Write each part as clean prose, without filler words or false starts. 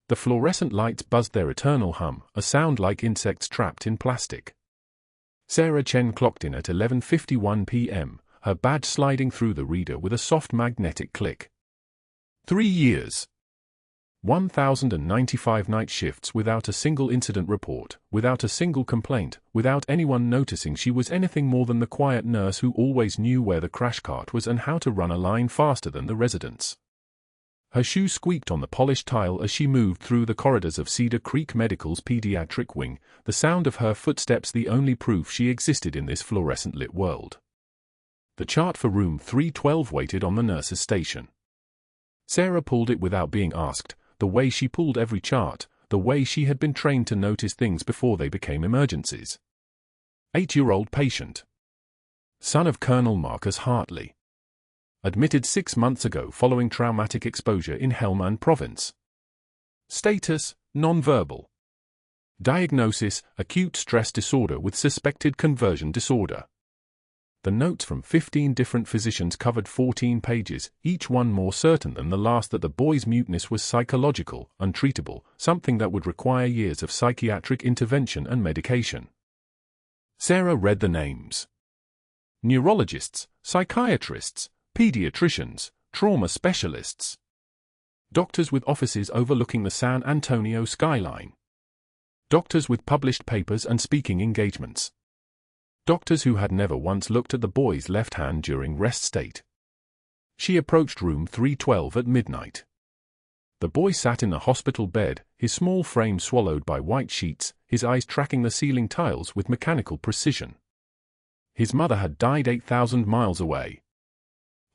The fluorescent lights buzzed their eternal hum, a sound like insects trapped in plastic. Sarah Chen clocked in at 11:51 p.m., her badge sliding through the reader with a soft magnetic click. 3 years. 1,095 night shifts without a single incident report, without a single complaint, without anyone noticing she was anything more than the quiet nurse who always knew where the crash cart was and how to run a line faster than the residents. Her shoes squeaked on the polished tile as she moved through the corridors of Cedar Creek Medical's pediatric wing, the sound of her footsteps the only proof she existed in this fluorescent-lit world. The chart for room 312 waited on the nurse's station. Sarah pulled it without being asked, the way she pulled every chart, the way she had been trained to notice things before they became emergencies. 8-year-old patient. Son of Colonel Marcus Hartley. Admitted 6 months ago following traumatic exposure in Helmand Province. Status, nonverbal. Diagnosis, acute stress disorder with suspected conversion disorder. The notes from 15 different physicians covered 14 pages, each one more certain than the last that the boy's muteness was psychological, untreatable, something that would require years of psychiatric intervention and medication. Sarah read the names. Neurologists, psychiatrists, pediatricians, trauma specialists. Doctors with offices overlooking the San Antonio skyline. Doctors with published papers and speaking engagements. Doctors who had never once looked at the boy's left hand during rest state. She approached room 312 at midnight. The boy sat in the hospital bed, his small frame swallowed by white sheets, his eyes tracking the ceiling tiles with mechanical precision. His mother had died 8,000 miles away.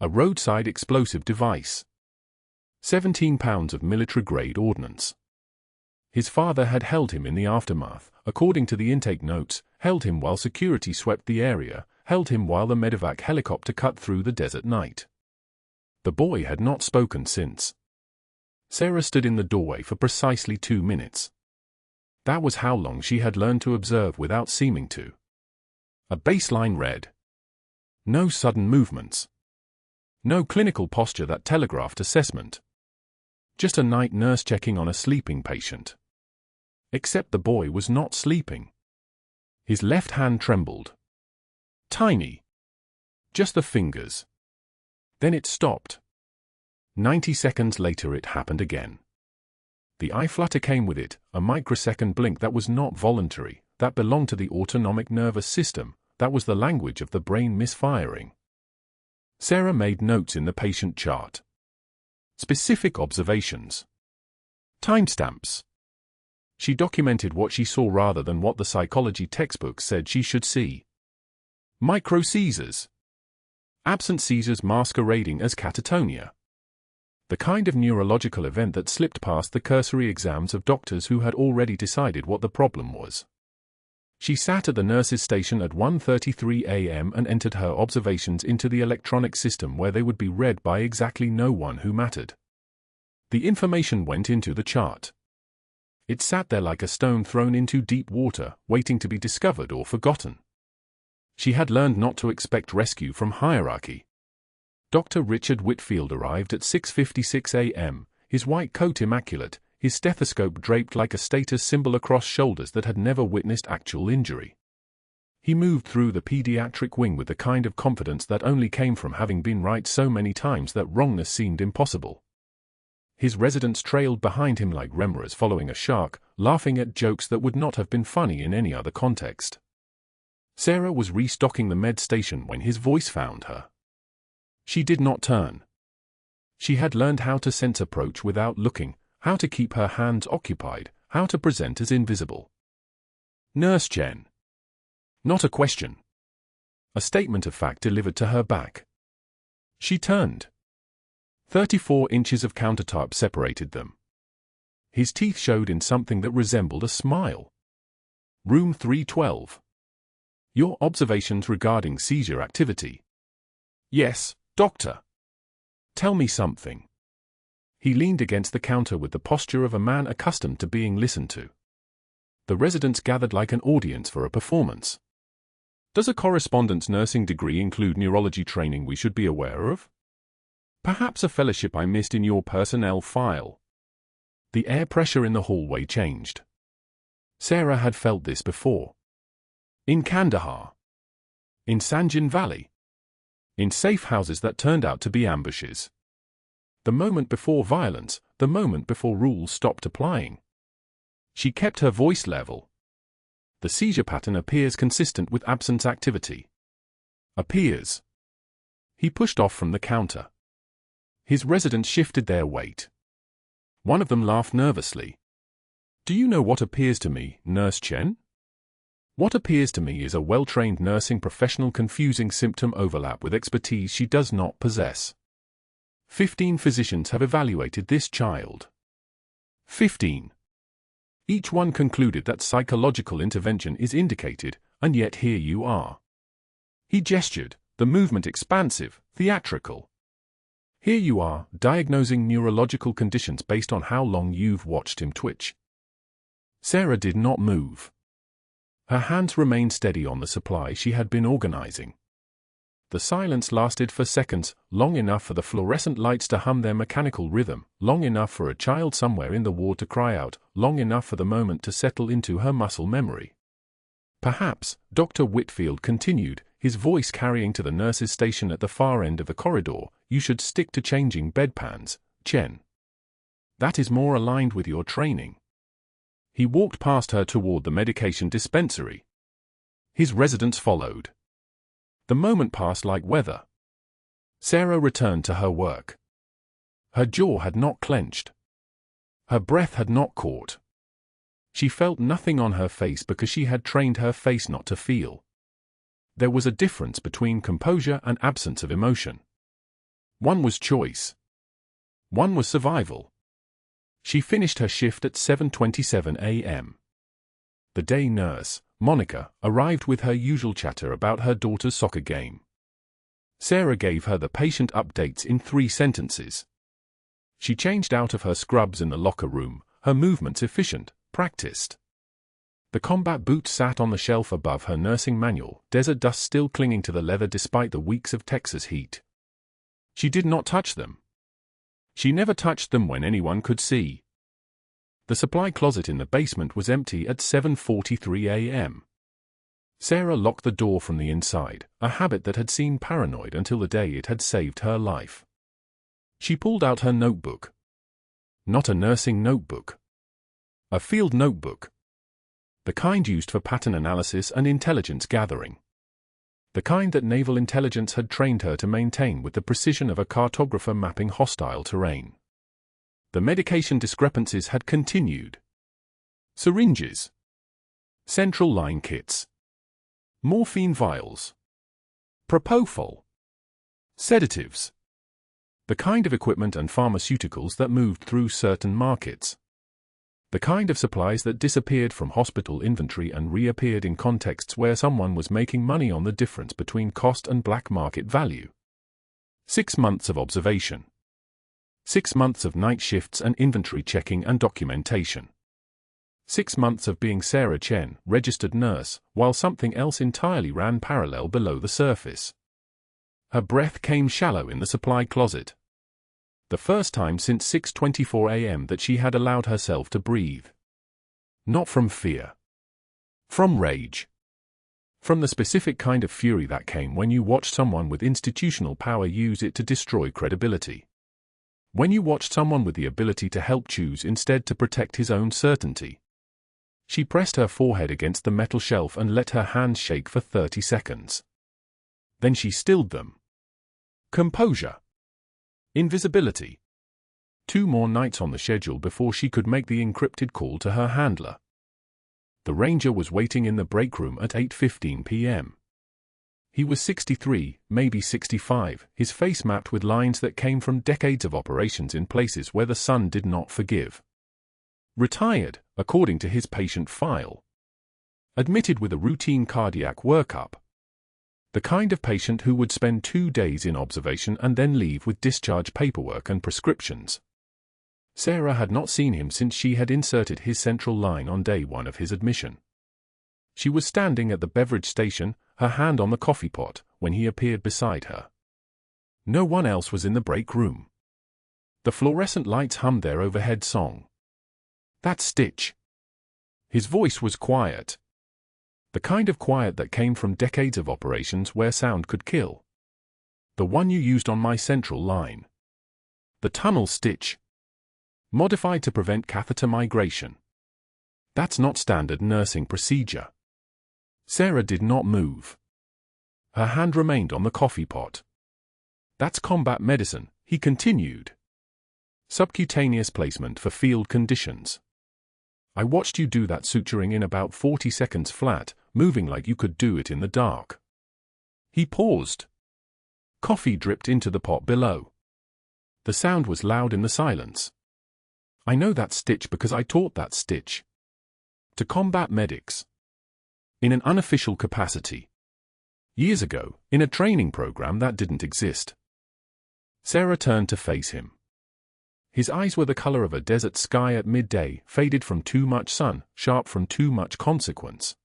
A roadside explosive device. 17 pounds of military-grade ordnance. His father had held him in the aftermath, according to the intake notes, held him while security swept the area, held him while the medevac helicopter cut through the desert night. The boy had not spoken since. Sarah stood in the doorway for precisely 2 minutes. That was how long she had learned to observe without seeming to. A baseline read. No sudden movements. No clinical posture that telegraphed assessment. Just a night nurse checking on a sleeping patient. Except the boy was not sleeping. His left hand trembled. Tiny. Just the fingers. Then it stopped. 90 seconds later it happened again. The eye flutter came with it, a microsecond blink that was not voluntary, that belonged to the autonomic nervous system, that was the language of the brain misfiring. Sarah made notes in the patient chart. Specific observations. Timestamps. She documented what she saw rather than what the psychology textbooks said she should see. Micro-seizures. Absent seizures masquerading as catatonia. The kind of neurological event that slipped past the cursory exams of doctors who had already decided what the problem was. She sat at the nurse's station at 1:33 a.m. and entered her observations into the electronic system where they would be read by exactly no one who mattered. The information went into the chart. It sat there like a stone thrown into deep water, waiting to be discovered or forgotten. She had learned not to expect rescue from hierarchy. Dr. Richard Whitfield arrived at 6:56 a.m., his white coat immaculate, his stethoscope draped like a status symbol across shoulders that had never witnessed actual injury. He moved through the pediatric wing with the kind of confidence that only came from having been right so many times that wrongness seemed impossible. His residents trailed behind him like remoras following a shark, laughing at jokes that would not have been funny in any other context. Sarah was restocking the med station when his voice found her. She did not turn. She had learned how to sense approach without looking, how to keep her hands occupied, how to present as invisible. Nurse Chen. Not a question. A statement of fact delivered to her back. She turned. 34 inches of countertop separated them. His teeth showed in something that resembled a smile. Room 312. Your observations regarding seizure activity. Yes, doctor. Tell me something. He leaned against the counter with the posture of a man accustomed to being listened to. The residents gathered like an audience for a performance. Does a correspondence nursing degree include neurology training we should be aware of? Perhaps a fellowship I missed in your personnel file. The air pressure in the hallway changed. Sarah had felt this before. In Kandahar. In Sanjan Valley. In safe houses that turned out to be ambushes. The moment before violence, the moment before rules stopped applying. She kept her voice level. The seizure pattern appears consistent with absence activity. Appears. He pushed off from the counter. His residents shifted their weight. One of them laughed nervously. Do you know what appears to me, Nurse Chen? What appears to me is a well-trained nursing professional confusing symptom overlap with expertise she does not possess. 15 physicians have evaluated this child. 15. Each one concluded that psychological intervention is indicated, and yet here you are. He gestured, the movement expansive, theatrical. Here you are, diagnosing neurological conditions based on how long you've watched him twitch. Sarah did not move. Her hands remained steady on the supply she had been organizing. The silence lasted for seconds, long enough for the fluorescent lights to hum their mechanical rhythm, long enough for a child somewhere in the ward to cry out, long enough for the moment to settle into her muscle memory. Perhaps, Dr. Whitfield continued, his voice carrying to the nurse's station at the far end of the corridor, you should stick to changing bedpans, Chen. That is more aligned with your training. He walked past her toward the medication dispensary. His residents followed. The moment passed like weather. Sarah returned to her work. Her jaw had not clenched. Her breath had not caught. She felt nothing on her face because she had trained her face not to feel. There was a difference between composure and absence of emotion. One was choice. One was survival. She finished her shift at 7:27 a.m. The day nurse, Monica, arrived with her usual chatter about her daughter's soccer game. Sarah gave her the patient updates in 3 sentences. She changed out of her scrubs in the locker room, her movements efficient, practiced. The combat boots sat on the shelf above her nursing manual, desert dust still clinging to the leather despite the weeks of Texas heat. She did not touch them. She never touched them when anyone could see. The supply closet in the basement was empty at 7:43 a.m. Sarah locked the door from the inside, a habit that had seemed paranoid until the day it had saved her life. She pulled out her notebook. Not a nursing notebook. A field notebook. The kind used for pattern analysis and intelligence gathering. The kind that naval intelligence had trained her to maintain with the precision of a cartographer mapping hostile terrain. The medication discrepancies had continued. Syringes. Central line kits. Morphine vials. Propofol. Sedatives. The kind of equipment and pharmaceuticals that moved through certain markets. The kind of supplies that disappeared from hospital inventory and reappeared in contexts where someone was making money on the difference between cost and black market value. 6 months of observation. 6 months of night shifts and inventory checking and documentation. 6 months of being Sarah Chen, registered nurse, while something else entirely ran parallel below the surface. Her breath came shallow in the supply closet. The first time since 6:24 a.m. that she had allowed herself to breathe. Not from fear. From rage. From the specific kind of fury that came when you watched someone with institutional power use it to destroy credibility. When you watched someone with the ability to help choose instead to protect his own certainty. She pressed her forehead against the metal shelf and let her hands shake for 30 seconds. Then she stilled them. Composure. Invisibility. 2 more nights on the schedule before she could make the encrypted call to her handler. The ranger was waiting in the break room at 8:15 p.m. He was 63, maybe 65, his face mapped with lines that came from decades of operations in places where the sun did not forgive. Retired, according to his patient file. Admitted with a routine cardiac workup. The kind of patient who would spend 2 days in observation and then leave with discharge paperwork and prescriptions. Sarah had not seen him since she had inserted his central line on day 1 of his admission. She was standing at the beverage station, her hand on the coffee pot, when he appeared beside her. No one else was in the break room. The fluorescent lights hummed their overhead song. That stitch. His voice was quiet. The kind of quiet that came from decades of operations where sound could kill. The one you used on my central line. The tunnel stitch. Modified to prevent catheter migration. That's not standard nursing procedure. Sarah did not move. Her hand remained on the coffee pot. That's combat medicine, he continued. Subcutaneous placement for field conditions. I watched you do that suturing in about 40 seconds flat, moving like you could do it in the dark. He paused. Coffee dripped into the pot below. The sound was loud in the silence. I know that stitch because I taught that stitch. To combat medics. In an unofficial capacity. Years ago, in a training program that didn't exist. Sarah turned to face him. His eyes were the color of a desert sky at midday, faded from too much sun, sharp from too much consequence.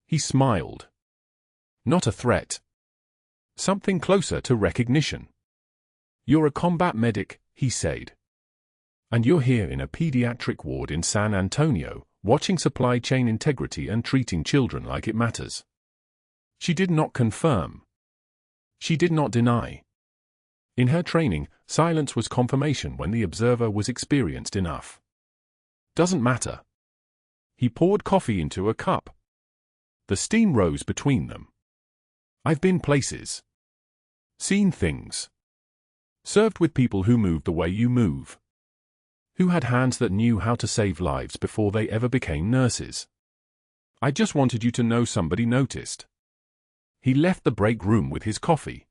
He smiled. Not a threat. Something closer to recognition. You're a combat medic, he said. And you're here in a pediatric ward in San Antonio, watching supply chain integrity and treating children like it matters. She did not confirm. She did not deny. In her training, silence was confirmation when the observer was experienced enough. Doesn't matter. He poured coffee into a cup. The steam rose between them. I've been places. Seen things. Served with people who moved the way you move. Who had hands that knew how to save lives before they ever became nurses. I just wanted you to know somebody noticed. He left the break room with his coffee.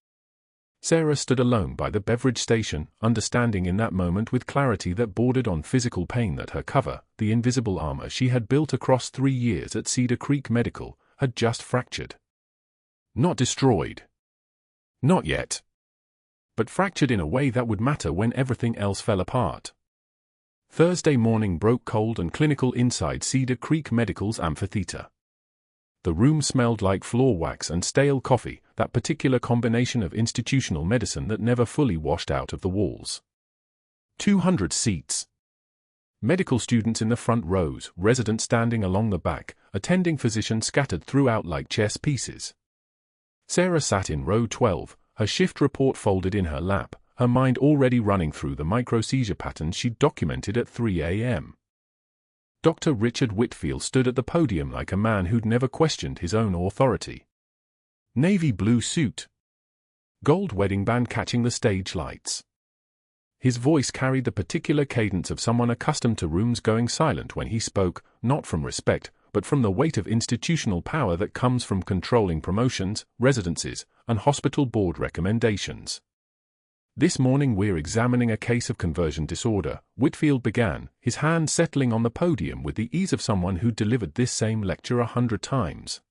Sarah stood alone by the beverage station, understanding in that moment with clarity that bordered on physical pain that her cover, the invisible armor she had built across 3 years at Cedar Creek Medical, had just fractured. Not destroyed. Not yet. But fractured in a way that would matter when everything else fell apart. Thursday morning broke cold and clinical inside Cedar Creek Medical's amphitheater. The room smelled like floor wax and stale coffee, that particular combination of institutional medicine that never fully washed out of the walls. 200 seats. Medical students in the front rows, residents standing along the back, attending physicians scattered throughout like chess pieces. Sarah sat in row 12, her shift report folded in her lap, her mind already running through the micro-seizure patterns she'd documented at 3 a.m. Dr. Richard Whitfield stood at the podium like a man who'd never questioned his own authority. Navy blue suit. Gold wedding band catching the stage lights. His voice carried the particular cadence of someone accustomed to rooms going silent when he spoke, not from respect, but from the weight of institutional power that comes from controlling promotions, residencies, and hospital board recommendations. This morning we're examining a case of conversion disorder, Whitfield began, his hand settling on the podium with the ease of someone who delivered this same lecture 100 times.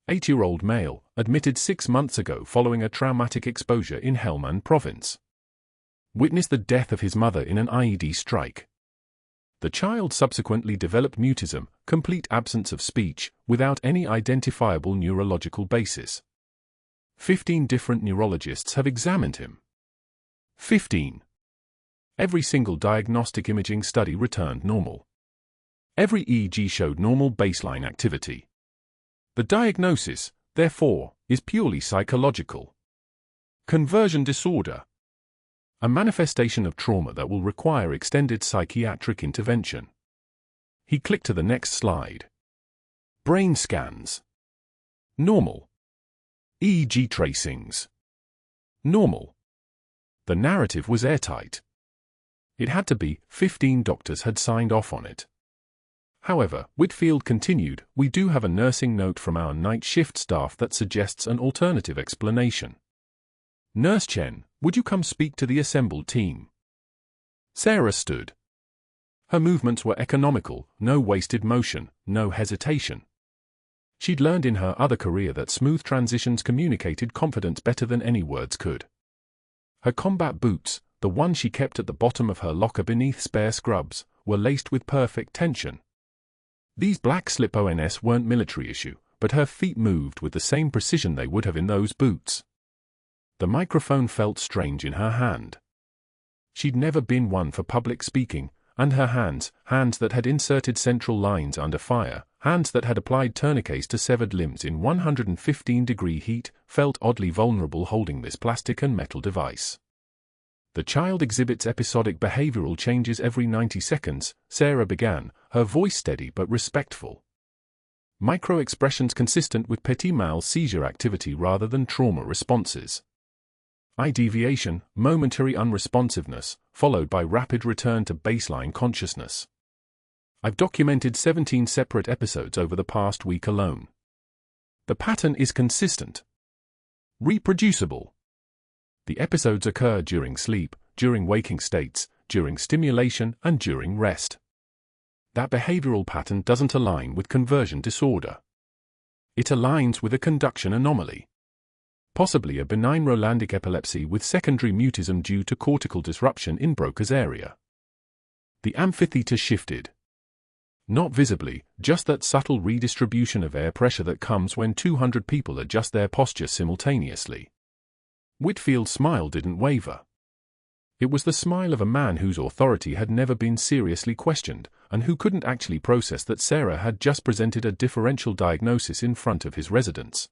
8-year-old male, admitted 6 months ago following a traumatic exposure in Helmand Province. Witnessed the death of his mother in an IED strike. The child subsequently developed mutism, complete absence of speech, without any identifiable neurological basis. 15 different neurologists have examined him. 15. Every single diagnostic imaging study returned normal. Every EEG showed normal baseline activity. The diagnosis, therefore, is purely psychological. Conversion disorder. A manifestation of trauma that will require extended psychiatric intervention. He clicked to the next slide. Brain scans. Normal. EEG tracings. Normal. The narrative was airtight. It had to be, 15 doctors had signed off on it. However, Whitfield continued, we do have a nursing note from our night shift staff that suggests an alternative explanation. Nurse Chen, would you come speak to the assembled team? Sarah stood. Her movements were economical, no wasted motion, no hesitation. She'd learned in her other career that smooth transitions communicated confidence better than any words could. Her combat boots, the one she kept at the bottom of her locker beneath spare scrubs, were laced with perfect tension. These black slip-ons weren't military issue, but her feet moved with the same precision they would have in those boots. The microphone felt strange in her hand. She'd never been one for public speaking, and her hands that had inserted central lines under fire, hands that had applied tourniquets to severed limbs in 115-degree heat, felt oddly vulnerable holding this plastic and metal device. The child exhibits episodic behavioral changes every 90 seconds, Sarah began, her voice steady but respectful. Micro-expressions consistent with petit mal seizure activity rather than trauma responses. Eye deviation, momentary unresponsiveness, followed by rapid return to baseline consciousness. I've documented 17 separate episodes over the past week alone. The pattern is consistent. Reproducible. The episodes occur during sleep, during waking states, during stimulation, and during rest. That behavioral pattern doesn't align with conversion disorder. It aligns with a conduction anomaly. Possibly a benign Rolandic epilepsy with secondary mutism due to cortical disruption in Broca's area. The amphitheater shifted. Not visibly, just that subtle redistribution of air pressure that comes when 200 people adjust their posture simultaneously. Whitfield's smile didn't waver. It was the smile of a man whose authority had never been seriously questioned, and who couldn't actually process that Sarah had just presented a differential diagnosis in front of his residents.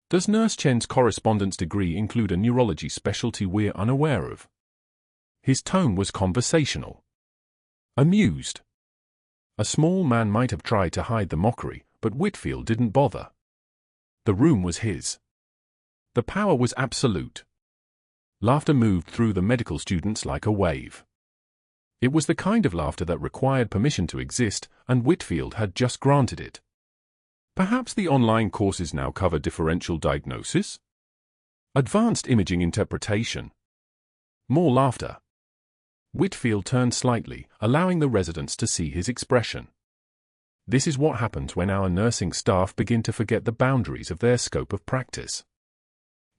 Does Nurse Chen's correspondence degree include a neurology specialty we're unaware of? His tone was conversational. Amused. A small man might have tried to hide the mockery, but Whitfield didn't bother. The room was his. The power was absolute. Laughter moved through the medical students like a wave. It was the kind of laughter that required permission to exist, and Whitfield had just granted it. Perhaps the online courses now cover differential diagnosis? Advanced imaging interpretation? More laughter. Whitfield turned slightly, allowing the residents to see his expression. This is what happens when our nursing staff begin to forget the boundaries of their scope of practice.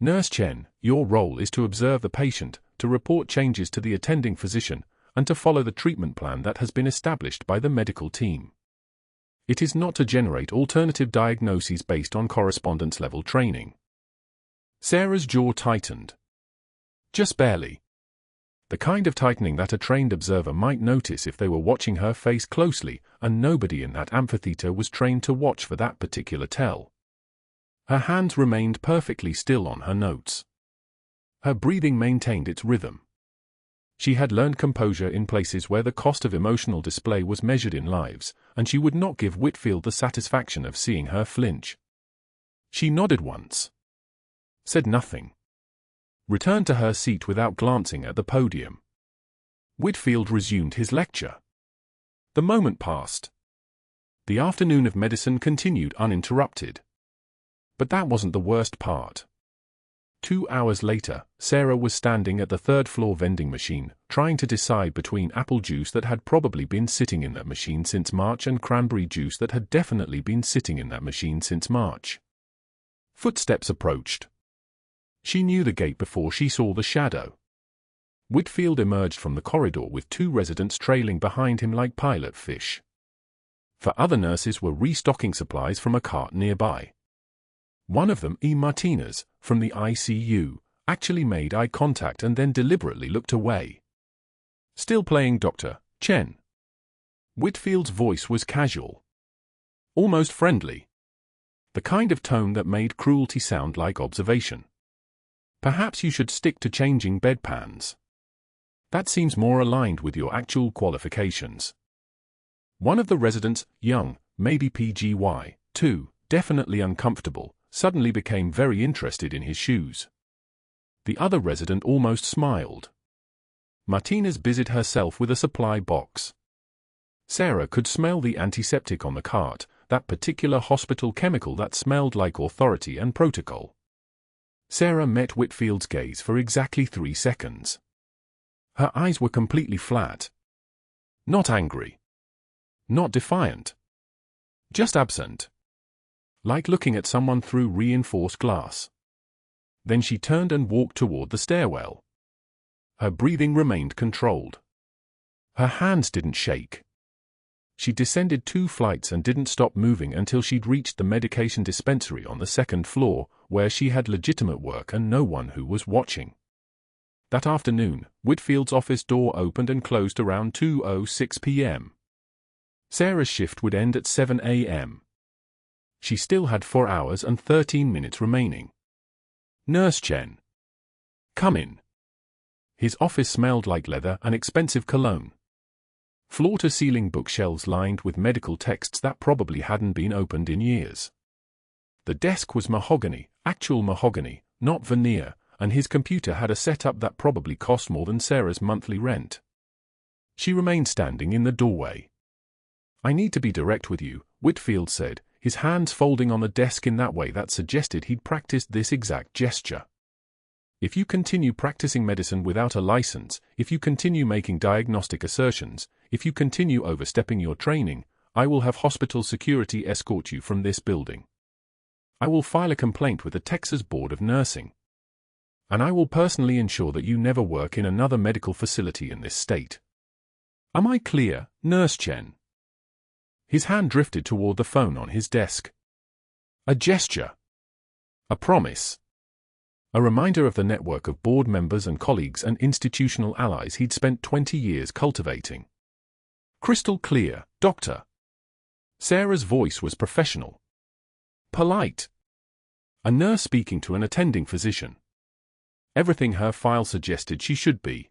Nurse Chen, your role is to observe the patient, to report changes to the attending physician, and to follow the treatment plan that has been established by the medical team. It is not to generate alternative diagnoses based on correspondence-level training. Sarah's jaw tightened. Just barely. The kind of tightening that a trained observer might notice if they were watching her face closely, and nobody in that amphitheater was trained to watch for that particular tell. Her hands remained perfectly still on her notes. Her breathing maintained its rhythm. She had learned composure in places where the cost of emotional display was measured in lives, and she would not give Whitfield the satisfaction of seeing her flinch. She nodded once. Said nothing. Returned to her seat without glancing at the podium. Whitfield resumed his lecture. The moment passed. The afternoon of medicine continued uninterrupted. But that wasn't the worst part. 2 hours later, Sarah was standing at the third-floor vending machine, trying to decide between apple juice that had probably been sitting in that machine since March and cranberry juice that had definitely been sitting in that machine since March. Footsteps approached. She knew the gate before she saw the shadow. Whitfield emerged from the corridor with 2 residents trailing behind him like pilot fish. 4 other nurses were restocking supplies from a cart nearby. One of them, Martinez, from the ICU, actually made eye contact and then deliberately looked away. Still playing Dr. Chen. Whitfield's voice was casual. Almost friendly. The kind of tone that made cruelty sound like observation. Perhaps you should stick to changing bedpans. That seems more aligned with your actual qualifications. One of the residents, young, maybe PGY, 2, definitely uncomfortable, suddenly became very interested in his shoes. The other resident almost smiled. Martinez busied herself with a supply box. Sarah could smell the antiseptic on the cart, that particular hospital chemical that smelled like authority and protocol. Sarah met Whitfield's gaze for exactly 3 seconds. Her eyes were completely flat. Not angry. Not defiant. Just absent. Like looking at someone through reinforced glass. Then she turned and walked toward the stairwell. Her breathing remained controlled. Her hands didn't shake. She descended 2 flights and didn't stop moving until she'd reached the medication dispensary on the 2nd floor, where she had legitimate work and no one who was watching. That afternoon, Whitfield's office door opened and closed around 2:06 p.m. Sarah's shift would end at 7 a.m. She still had 4 hours and 13 minutes remaining. "Nurse Chen. Come in." His office smelled like leather and expensive cologne. Floor-to-ceiling bookshelves lined with medical texts that probably hadn't been opened in years. The desk was mahogany, actual mahogany, not veneer, and his computer had a setup that probably cost more than Sarah's monthly rent. She remained standing in the doorway. "I need to be direct with you," Whitfield said, his hands folding on the desk in that way that suggested he'd practiced this exact gesture. "If you continue practicing medicine without a license, if you continue making diagnostic assertions, if you continue overstepping your training, I will have hospital security escort you from this building. I will file a complaint with the Texas Board of Nursing. And I will personally ensure that you never work in another medical facility in this state. Am I clear, Nurse Chen?" His hand drifted toward the phone on his desk. A gesture. A promise. A reminder of the network of board members and colleagues and institutional allies he'd spent 20 years cultivating. "Crystal clear, Doctor." Sarah's voice was professional. Polite. A nurse speaking to an attending physician. Everything her file suggested she should be.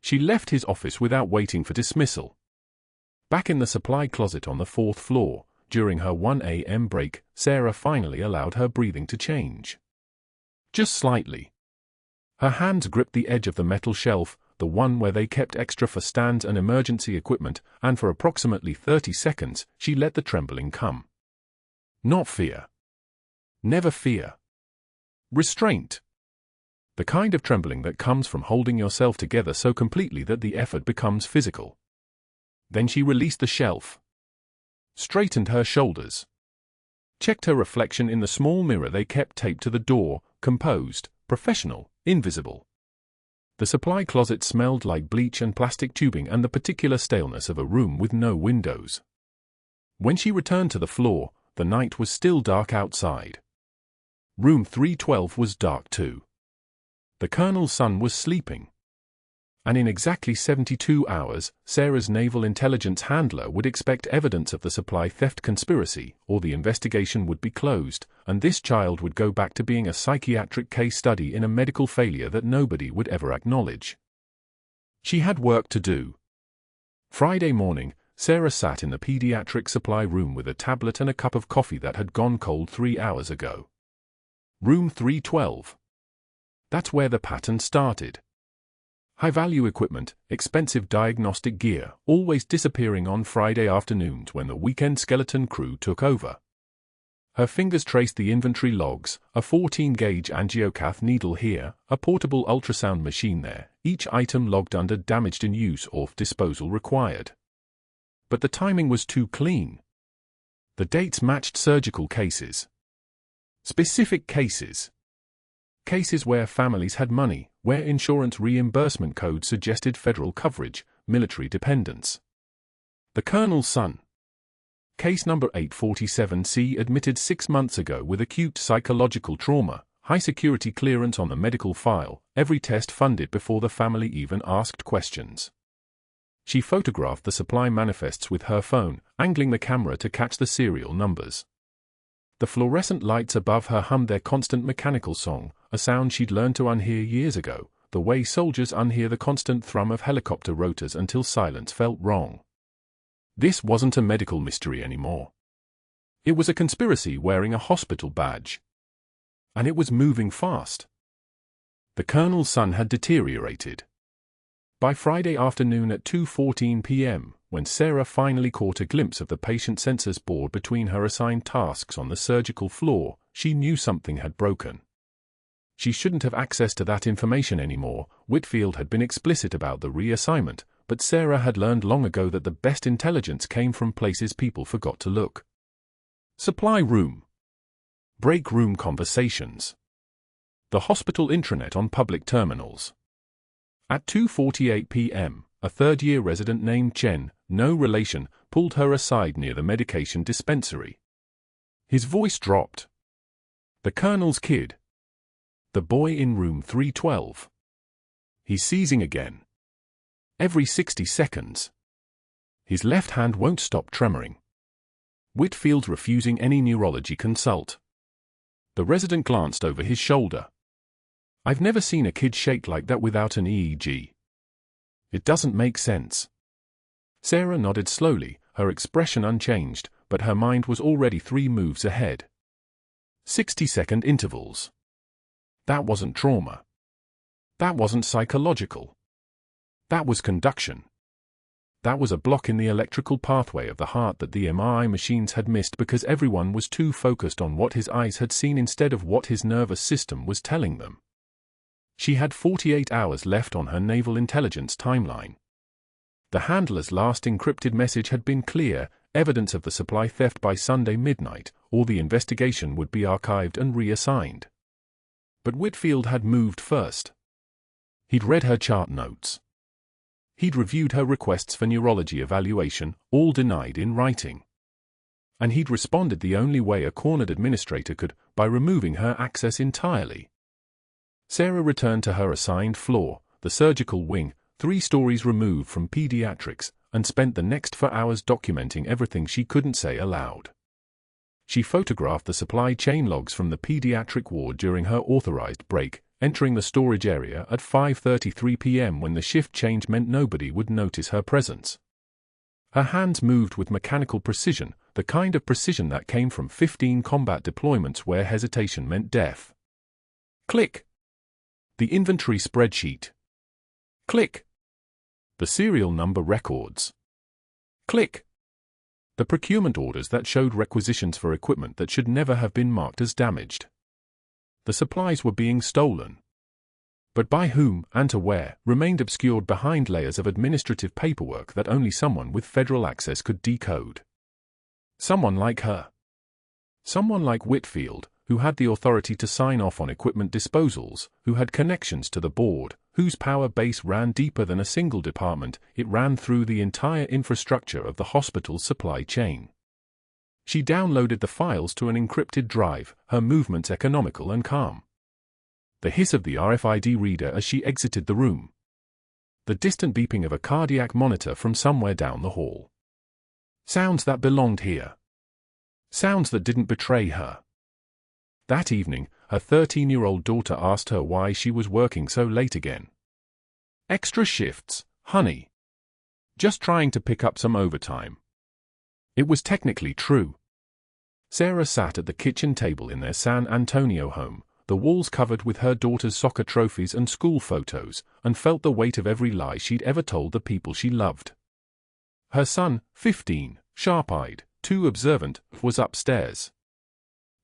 She left his office without waiting for dismissal. Back in the supply closet on the 4th floor, during her 1 a.m. break, Sarah finally allowed her breathing to change. Just slightly. Her hands gripped the edge of the metal shelf, the one where they kept extra for stands and emergency equipment, and for approximately 30 seconds, she let the trembling come. Not fear. Never fear. Restraint. The kind of trembling that comes from holding yourself together so completely that the effort becomes physical. Then she released the shelf. Straightened her shoulders. Checked her reflection in the small mirror they kept taped to the door, composed, professional, invisible. The supply closet smelled like bleach and plastic tubing and the particular staleness of a room with no windows. When she returned to the floor, the night was still dark outside. Room 312 was dark too. The Colonel's son was sleeping. And in exactly 72 hours, Sarah's naval intelligence handler would expect evidence of the supply theft conspiracy, or the investigation would be closed, and this child would go back to being a psychiatric case study in a medical failure that nobody would ever acknowledge. She had work to do. Friday morning, Sarah sat in the pediatric supply room with a tablet and a cup of coffee that had gone cold 3 hours ago. Room 312. That's where the pattern started. High-value equipment, expensive diagnostic gear, always disappearing on Friday afternoons when the weekend skeleton crew took over. Her fingers traced the inventory logs, a 14-gauge angiocath needle here, a portable ultrasound machine there, each item logged under damaged in use or disposal required. But the timing was too clean. The dates matched surgical cases. Specific cases. Cases where families had money, where insurance reimbursement codes suggested federal coverage, military dependence. The Colonel's son. Case number 847C admitted 6 months ago with acute psychological trauma, high security clearance on the medical file, every test funded before the family even asked questions. She photographed the supply manifests with her phone, angling the camera to catch the serial numbers. The fluorescent lights above her hummed their constant mechanical song, a sound she'd learned to unhear years ago, the way soldiers unhear the constant thrum of helicopter rotors until silence felt wrong. This wasn't a medical mystery anymore. It was a conspiracy wearing a hospital badge. And it was moving fast. The Colonel's son had deteriorated. By Friday afternoon at 2:14 p.m., when Sarah finally caught a glimpse of the patient census board between her assigned tasks on the surgical floor, she knew something had broken. She shouldn't have access to that information anymore. Whitfield had been explicit about the reassignment, but Sarah had learned long ago that the best intelligence came from places people forgot to look. Supply room. Break room conversations. The hospital intranet on public terminals. At 2:48 p.m., a third-year resident named Chen, no relation, pulled her aside near the medication dispensary. His voice dropped. "The Colonel's kid. The boy in room 312. He's seizing again. Every 60 seconds. His left hand won't stop tremoring. Whitfield's refusing any neurology consult. The resident glanced over his shoulder. I've never seen a kid shake like that without an EEG. It doesn't make sense. Sarah nodded slowly, her expression unchanged, but her mind was already 3 moves ahead. 60-second intervals. That wasn't trauma. That wasn't psychological. That was conduction. That was a block in the electrical pathway of the heart that the MRI machines had missed because everyone was too focused on what his eyes had seen instead of what his nervous system was telling them. She had 48 hours left on her naval intelligence timeline. The handler's last encrypted message had been clear: evidence of the supply theft by Sunday midnight, or the investigation would be archived and reassigned. But Whitfield had moved first. He'd read her chart notes. He'd reviewed her requests for neurology evaluation, all denied in writing. And he'd responded the only way a cornered administrator could, by removing her access entirely. Sarah returned to her assigned floor, the surgical wing, 3 stories removed from pediatrics, and spent the next 4 hours documenting everything she couldn't say aloud. She photographed the supply chain logs from the pediatric ward during her authorized break, entering the storage area at 5:33 p.m. when the shift change meant nobody would notice her presence. Her hands moved with mechanical precision, the kind of precision that came from 15 combat deployments where hesitation meant death. Click. The inventory spreadsheet. Click. The serial number records. Click. The procurement orders that showed requisitions for equipment that should never have been marked as damaged. The supplies were being stolen. But by whom and to where remained obscured behind layers of administrative paperwork that only someone with federal access could decode. Someone like her. Someone like Whitfield, who had the authority to sign off on equipment disposals, who had connections to the board, whose power base ran deeper than a single department, it ran through the entire infrastructure of the hospital's supply chain. She downloaded the files to an encrypted drive, her movements economical and calm. The hiss of the RFID reader as she exited the room. The distant beeping of a cardiac monitor from somewhere down the hall. Sounds that belonged here. Sounds that didn't betray her. That evening, her 13-year-old daughter asked her why she was working so late again. Extra shifts, honey. Just trying to pick up some overtime. It was technically true. Sarah sat at the kitchen table in their San Antonio home, the walls covered with her daughter's soccer trophies and school photos, and felt the weight of every lie she'd ever told the people she loved. Her son, 15, sharp-eyed, too observant, was upstairs.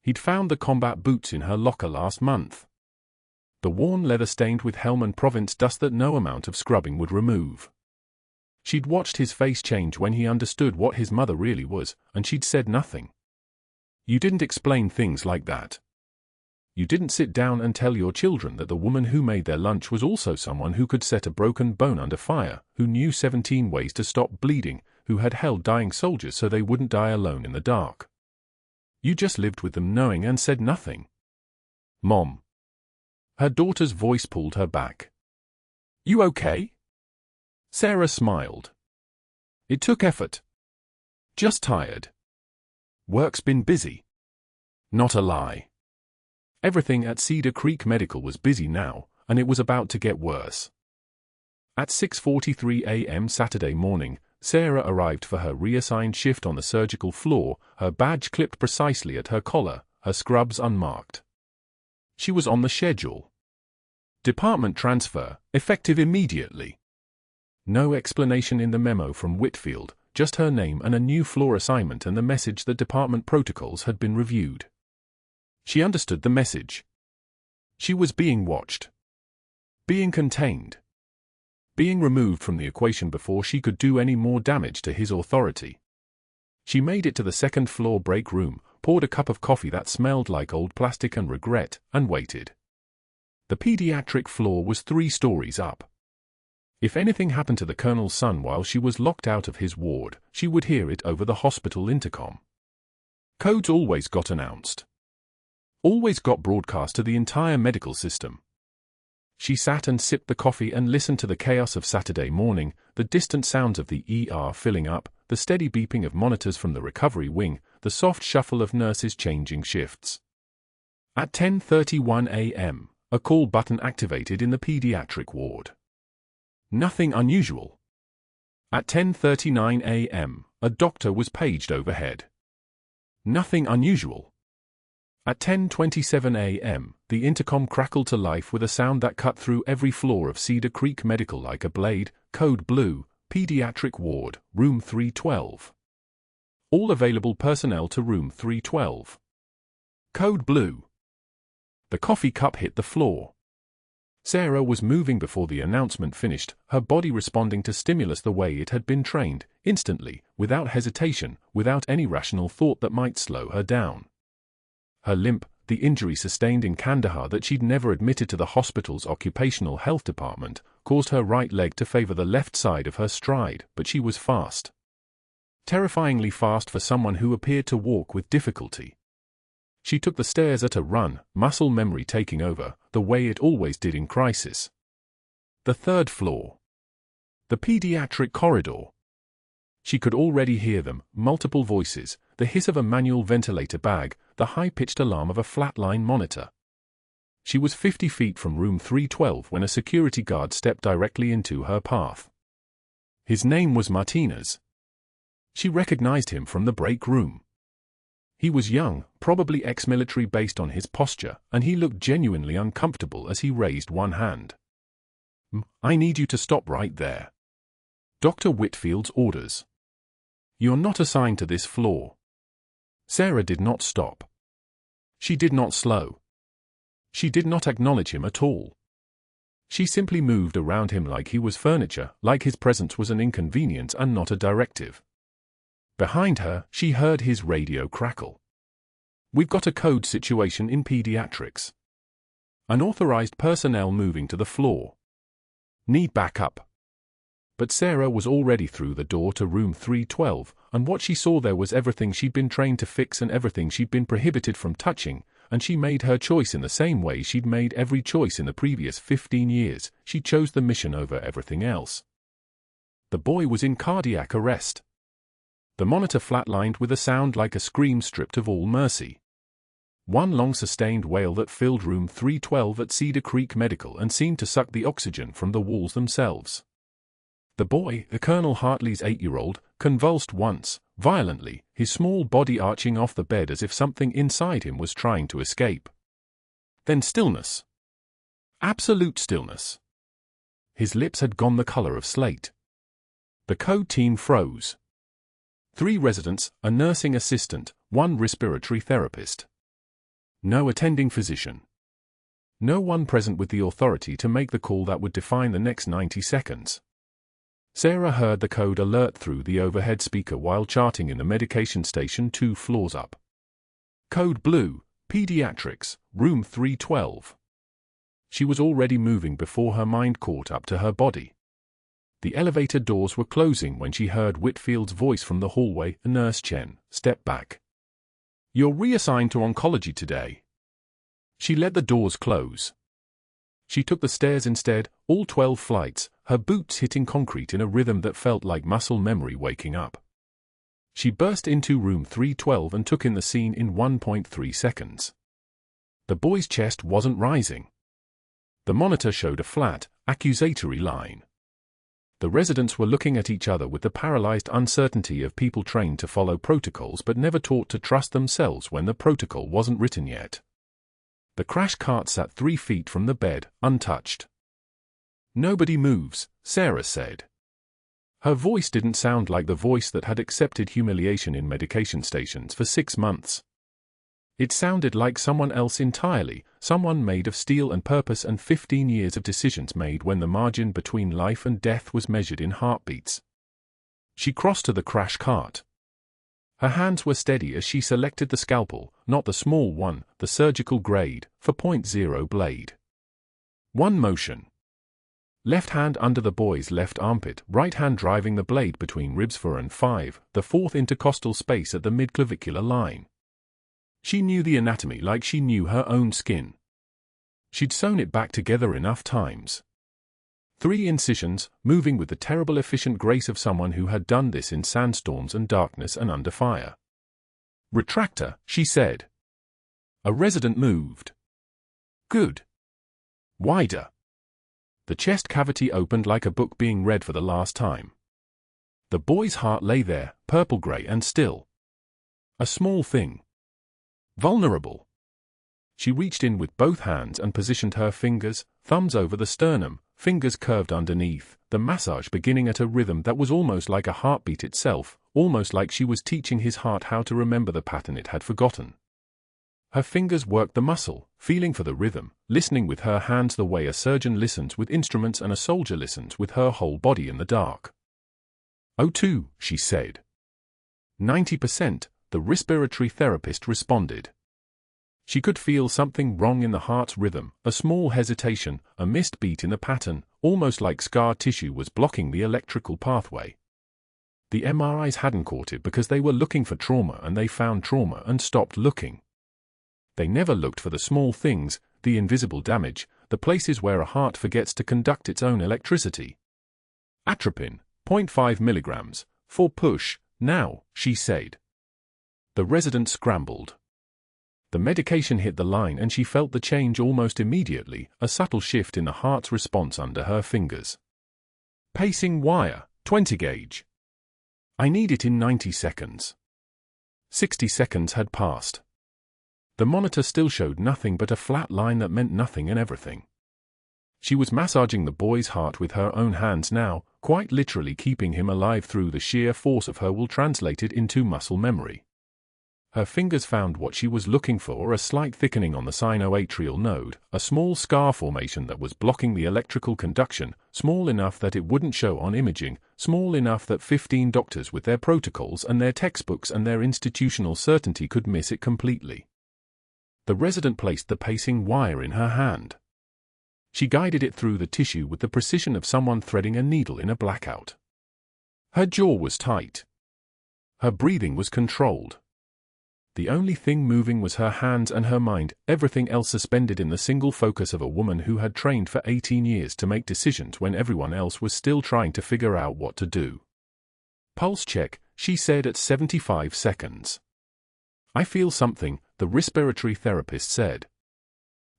He'd found the combat boots in her locker last month. The worn leather stained with Helmand Province dust that no amount of scrubbing would remove. She'd watched his face change when he understood what his mother really was, and she'd said nothing. You didn't explain things like that. You didn't sit down and tell your children that the woman who made their lunch was also someone who could set a broken bone under fire, who knew 17 ways to stop bleeding, who had held dying soldiers so they wouldn't die alone in the dark. You just lived with them knowing and said nothing. Mom. Her daughter's voice pulled her back. You okay? Sarah smiled. It took effort. Just tired. Work's been busy. Not a lie. Everything at Cedar Creek Medical was busy now, and it was about to get worse. At 6:43 a.m. Saturday morning, Sarah arrived for her reassigned shift on the surgical floor, her badge clipped precisely at her collar, her scrubs unmarked. She was on the schedule. Department transfer, effective immediately. No explanation in the memo from Whitfield, just her name and a new floor assignment and the message that department protocols had been reviewed. She understood the message. She was being watched. Being contained. Being removed from the equation before she could do any more damage to his authority. She made it to the second-floor break room, poured a cup of coffee that smelled like old plastic and regret, and waited. The pediatric floor was 3 stories up. If anything happened to the colonel's son while she was locked out of his ward, she would hear it over the hospital intercom. Codes always got announced. Always got broadcast to the entire medical system. She sat and sipped the coffee and listened to the chaos of Saturday morning, the distant sounds of the ER filling up, the steady beeping of monitors from the recovery wing, the soft shuffle of nurses changing shifts. At 10:31 a.m., a call button activated in the pediatric ward. Nothing unusual. At 10:39 a.m., a doctor was paged overhead. Nothing unusual. At 10:27 a.m., the intercom crackled to life with a sound that cut through every floor of Cedar Creek Medical like a blade. Code Blue, Pediatric Ward, Room 312. All available personnel to Room 312. Code Blue. The coffee cup hit the floor. Sarah was moving before the announcement finished, her body responding to stimulus the way it had been trained, instantly, without hesitation, without any rational thought that might slow her down. Her limp, the injury sustained in Kandahar that she'd never admitted to the hospital's occupational health department, caused her right leg to favor the left side of her stride, but she was fast. Terrifyingly fast for someone who appeared to walk with difficulty. She took the stairs at a run, muscle memory taking over, the way it always did in crisis. The third floor. The pediatric corridor. She could already hear them, multiple voices, the hiss of a manual ventilator bag, the high-pitched alarm of a flatline monitor. She was 50 feet from room 312 when a security guard stepped directly into her path. His name was Martinez. She recognized him from the break room. He was young, probably ex-military based on his posture, and he looked genuinely uncomfortable as he raised one hand. "I need you to stop right there. Dr. Whitfield's orders. You're not assigned to this floor." Sarah did not stop. She did not slow. She did not acknowledge him at all. She simply moved around him like he was furniture, like his presence was an inconvenience and not a directive. Behind her, she heard his radio crackle. "We've got a code situation in pediatrics. Unauthorized personnel moving to the floor. Need backup." But Sarah was already through the door to room 312, and what she saw there was everything she'd been trained to fix and everything she'd been prohibited from touching, and she made her choice in the same way she'd made every choice in the previous 15 years. She chose the mission over everything else. The boy was in cardiac arrest. The monitor flatlined with a sound like a scream stripped of all mercy. One long sustained wail that filled room 312 at Cedar Creek Medical and seemed to suck the oxygen from the walls themselves. The boy, Colonel Hartley's 8-year-old, convulsed once, violently, his small body arching off the bed as if something inside him was trying to escape. Then stillness. Absolute stillness. His lips had gone the color of slate. The code team froze. 3 residents, a nursing assistant, 1 respiratory therapist. No attending physician. No one present with the authority to make the call that would define the next 90 seconds. Sarah heard the code alert through the overhead speaker while charting in the medication station 2 floors up. Code Blue, Pediatrics, Room 312. She was already moving before her mind caught up to her body. The elevator doors were closing when she heard Whitfield's voice from the hallway. "Nurse Chen, step back. You're reassigned to oncology today." She let the doors close. She took the stairs instead, all 12 flights, her boots hitting concrete in a rhythm that felt like muscle memory waking up. She burst into room 312 and took in the scene in 1.3 seconds. The boy's chest wasn't rising. The monitor showed a flat, accusatory line. The residents were looking at each other with the paralyzed uncertainty of people trained to follow protocols but never taught to trust themselves when the protocol wasn't written yet. The crash cart sat 3 feet from the bed, untouched. "Nobody moves," Sarah said. Her voice didn't sound like the voice that had accepted humiliation in medication stations for 6 months. It sounded like someone else entirely, someone made of steel and purpose and 15 years of decisions made when the margin between life and death was measured in heartbeats. She crossed to the crash cart. Her hands were steady as she selected the scalpel, not the small one, the surgical grade, for .0 blade. One motion. Left hand under the boy's left armpit, right hand driving the blade between ribs 4 and 5, the 4th intercostal space at the midclavicular line. She knew the anatomy like she knew her own skin. She'd sewn it back together enough times. 3 incisions, moving with the terrible efficient grace of someone who had done this in sandstorms and darkness and under fire. "Retractor," she said. A resident moved. "Good. Wider." The chest cavity opened like a book being read for the last time. The boy's heart lay there, purple-gray and still. A small thing. Vulnerable. She reached in with both hands and positioned her fingers, thumbs over the sternum, fingers curved underneath, the massage beginning at a rhythm that was almost like a heartbeat itself, almost like she was teaching his heart how to remember the pattern it had forgotten. Her fingers worked the muscle, feeling for the rhythm, listening with her hands the way a surgeon listens with instruments and a soldier listens with her whole body in the dark. "O2," she said. 90%, the respiratory therapist responded. She could feel something wrong in the heart's rhythm, a small hesitation, a missed beat in the pattern, almost like scar tissue was blocking the electrical pathway. The MRIs hadn't caught it because they were looking for trauma and they found trauma and stopped looking. They never looked for the small things, the invisible damage, the places where a heart forgets to conduct its own electricity. "Atropine, 0.5 milligrams, for push, now," she said. The resident scrambled. The medication hit the line and she felt the change almost immediately, a subtle shift in the heart's response under her fingers. "Pacing wire, 20 gauge. I need it in 90 seconds. 60 seconds had passed. The monitor still showed nothing but a flat line that meant nothing and everything. She was massaging the boy's heart with her own hands now, quite literally keeping him alive through the sheer force of her will translated into muscle memory. Her fingers found what she was looking for, a slight thickening on the sinoatrial node, a small scar formation that was blocking the electrical conduction, small enough that it wouldn't show on imaging, small enough that 15 doctors with their protocols and their textbooks and their institutional certainty could miss it completely. The resident placed the pacing wire in her hand. She guided it through the tissue with the precision of someone threading a needle in a blackout. Her jaw was tight. Her breathing was controlled. The only thing moving was her hands and her mind, everything else suspended in the single focus of a woman who had trained for 18 years to make decisions when everyone else was still trying to figure out what to do. "Pulse check," she said at 75 seconds. "I feel something," the respiratory therapist said.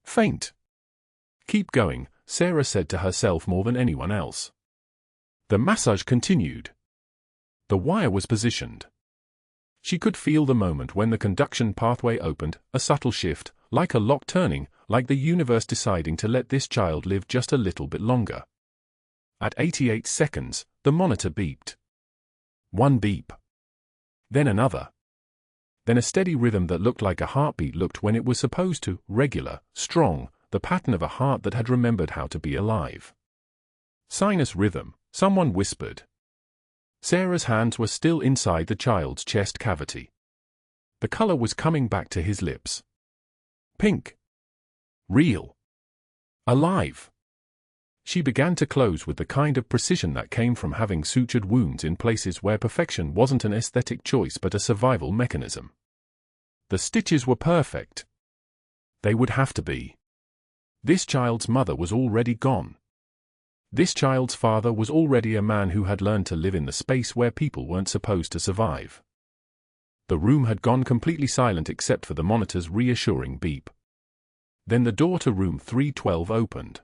"Faint." "Keep going," Sarah said to herself more than anyone else. The massage continued. The wire was positioned. She could feel the moment when the conduction pathway opened, a subtle shift, like a lock turning, like the universe deciding to let this child live just a little bit longer. At 88 seconds, the monitor beeped. One beep. Then another. Then a steady rhythm that looked like a heartbeat looked when it was supposed to, regular, strong, the pattern of a heart that had remembered how to be alive. "Sinus rhythm," someone whispered. Sarah's hands were still inside the child's chest cavity. The color was coming back to his lips. Pink. Real. Alive. She began to close with the kind of precision that came from having sutured wounds in places where perfection wasn't an aesthetic choice but a survival mechanism. The stitches were perfect. They would have to be. This child's mother was already gone. This child's father was already a man who had learned to live in the space where people weren't supposed to survive. The room had gone completely silent except for the monitor's reassuring beep. Then the door to room 312 opened.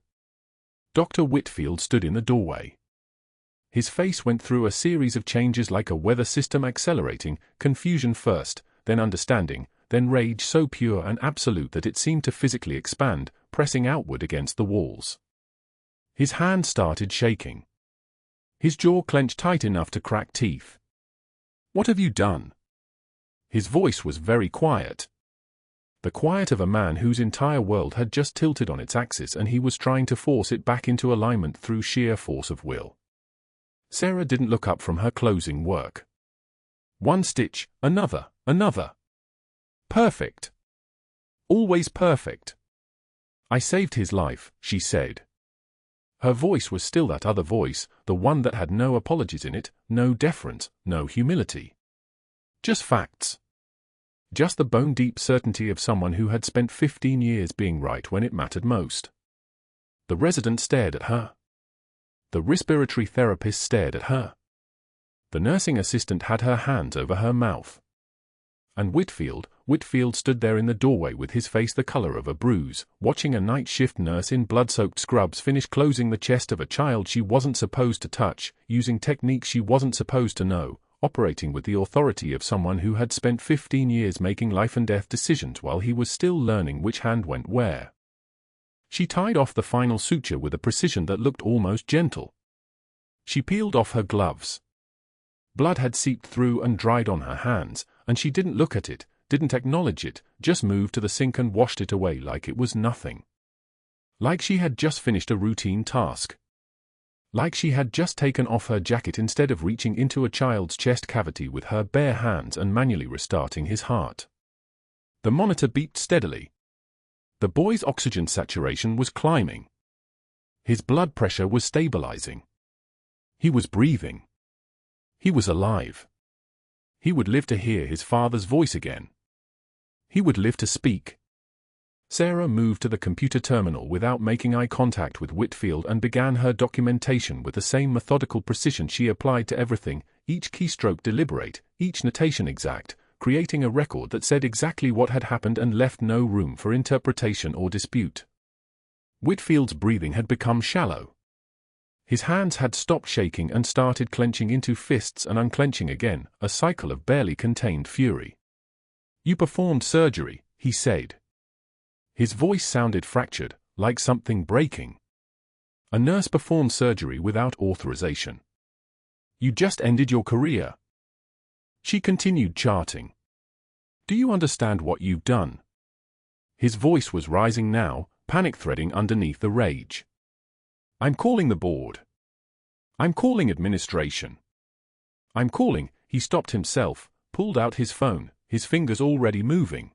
Dr. Whitfield stood in the doorway. His face went through a series of changes like a weather system accelerating, confusion first, then understanding, then rage so pure and absolute that it seemed to physically expand, pressing outward against the walls. His hand started shaking. His jaw clenched tight enough to crack teeth. "What have you done?" His voice was very quiet. The quiet of a man whose entire world had just tilted on its axis and he was trying to force it back into alignment through sheer force of will. Sarah didn't look up from her closing work. One stitch, another, another. Perfect. Always perfect. "I saved his life," she said. Her voice was still that other voice, the one that had no apologies in it, no deference, no humility. Just facts. Just the bone-deep certainty of someone who had spent 15 years being right when it mattered most. The resident stared at her. The respiratory therapist stared at her. The nursing assistant had her hands over her mouth. And Whitfield stood there in the doorway with his face the color of a bruise, watching a night shift nurse in blood-soaked scrubs finish closing the chest of a child she wasn't supposed to touch, using techniques she wasn't supposed to know, operating with the authority of someone who had spent 15 years making life-and-death decisions while he was still learning which hand went where. She tied off the final suture with a precision that looked almost gentle. She peeled off her gloves. Blood had seeped through and dried on her hands, and she didn't look at it, didn't acknowledge it, just moved to the sink and washed it away like it was nothing. Like she had just finished a routine task. Like she had just taken off her jacket instead of reaching into a child's chest cavity with her bare hands and manually restarting his heart. The monitor beeped steadily. The boy's oxygen saturation was climbing. His blood pressure was stabilizing. He was breathing. He was alive. He would live to hear his father's voice again. He would live to speak. Sarah moved to the computer terminal without making eye contact with Whitfield and began her documentation with the same methodical precision she applied to everything, each keystroke deliberate, each notation exact, creating a record that said exactly what had happened and left no room for interpretation or dispute. Whitfield's breathing had become shallow. His hands had stopped shaking and started clenching into fists and unclenching again, a cycle of barely contained fury. "You performed surgery," he said. His voice sounded fractured, like something breaking. "A nurse performed surgery without authorization. You just ended your career." She continued charting. "Do you understand what you've done?" His voice was rising now, panic threading underneath the rage. "I'm calling the board. I'm calling administration. I'm calling." He stopped himself, pulled out his phone, his fingers already moving.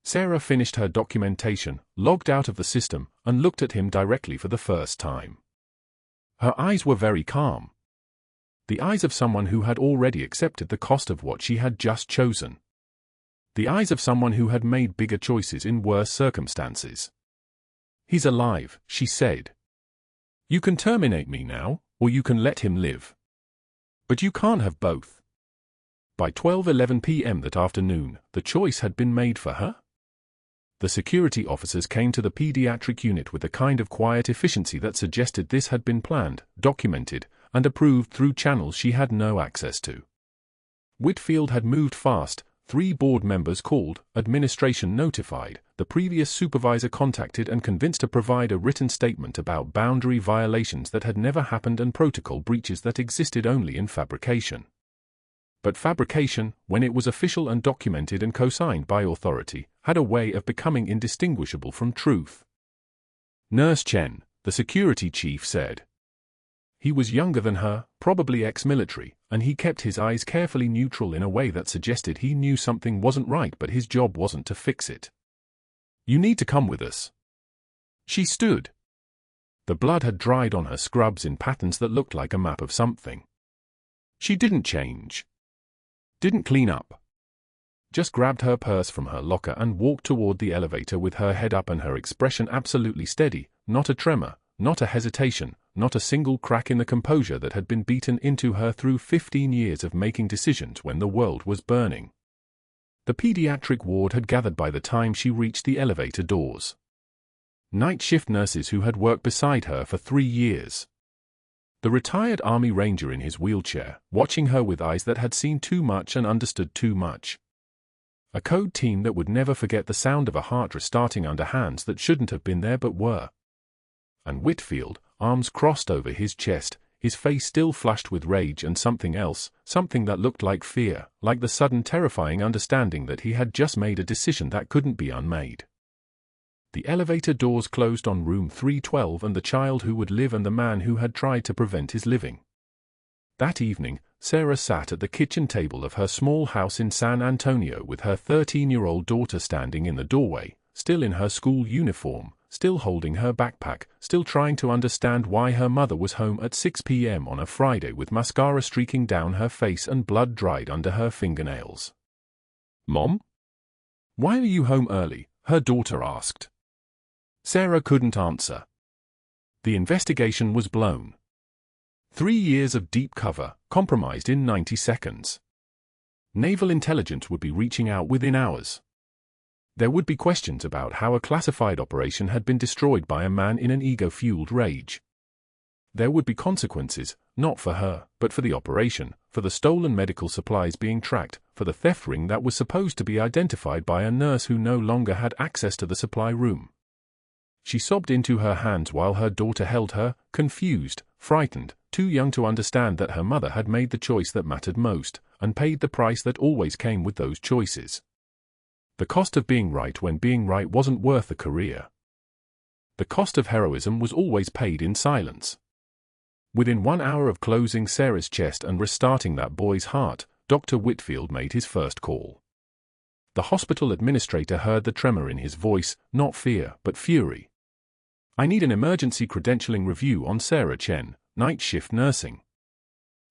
Sarah finished her documentation, logged out of the system, and looked at him directly for the first time. Her eyes were very calm. The eyes of someone who had already accepted the cost of what she had just chosen. The eyes of someone who had made bigger choices in worse circumstances. "He's alive," she said. "You can terminate me now, or you can let him live. But you can't have both." By 12:11 p.m. that afternoon, the choice had been made for her. The security officers came to the pediatric unit with a kind of quiet efficiency that suggested this had been planned, documented, and approved through channels she had no access to. Whitfield had moved fast, 3 board members called, administration notified, the previous supervisor contacted and convinced to provide a written statement about boundary violations that had never happened and protocol breaches that existed only in fabrication. But fabrication, when it was official and documented and co-signed by authority, had a way of becoming indistinguishable from truth. Nurse Chen, the security chief, said. He was younger than her, probably ex-military, and he kept his eyes carefully neutral in a way that suggested he knew something wasn't right but his job wasn't to fix it. "You need to come with us." She stood. The blood had dried on her scrubs in patterns that looked like a map of something. She didn't change. Didn't clean up. Just grabbed her purse from her locker and walked toward the elevator with her head up and her expression absolutely steady, not a tremor, not a hesitation, not a single crack in the composure that had been beaten into her through 15 years of making decisions when the world was burning. The pediatric ward had gathered by the time she reached the elevator doors. Night shift nurses who had worked beside her for 3 years. The retired Army Ranger in his wheelchair, watching her with eyes that had seen too much and understood too much. A code team that would never forget the sound of a heart restarting under hands that shouldn't have been there but were. And Whitfield, arms crossed over his chest, his face still flushed with rage and something else, something that looked like fear, like the sudden terrifying understanding that he had just made a decision that couldn't be unmade. The elevator doors closed on room 312 and the child who would live and the man who had tried to prevent his living. That evening, Sarah sat at the kitchen table of her small house in San Antonio with her 13-year-old daughter standing in the doorway, still in her school uniform, still holding her backpack, still trying to understand why her mother was home at 6 p.m. on a Friday with mascara streaking down her face and blood dried under her fingernails. "Mom?" "Why are you home early?" her daughter asked. Sarah couldn't answer. The investigation was blown. 3 years of deep cover, compromised in 90 seconds. Naval intelligence would be reaching out within hours. There would be questions about how a classified operation had been destroyed by a man in an ego-fueled rage. There would be consequences, not for her, but for the operation, for the stolen medical supplies being tracked, for the theft ring that was supposed to be identified by a nurse who no longer had access to the supply room. She sobbed into her hands while her daughter held her, confused, frightened, too young to understand that her mother had made the choice that mattered most, and paid the price that always came with those choices. The cost of being right when being right wasn't worth a career. The cost of heroism was always paid in silence. Within 1 hour of closing Sarah's chest and restarting that boy's heart, Dr. Whitfield made his first call. The hospital administrator heard the tremor in his voice, not fear, but fury. "I need an emergency credentialing review on Sarah Chen, night shift nursing.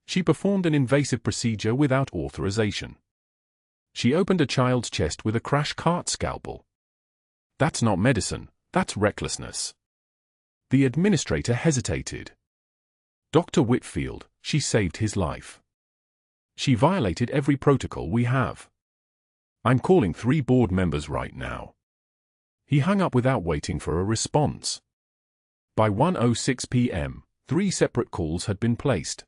She performed an invasive procedure without authorization. She opened a child's chest with a crash cart scalpel. That's not medicine, that's recklessness." The administrator hesitated. "Dr. Whitfield, she saved his life. She violated every protocol we have. I'm calling 3 board members right now." He hung up without waiting for a response. By 1:06 p.m., 3 separate calls had been placed.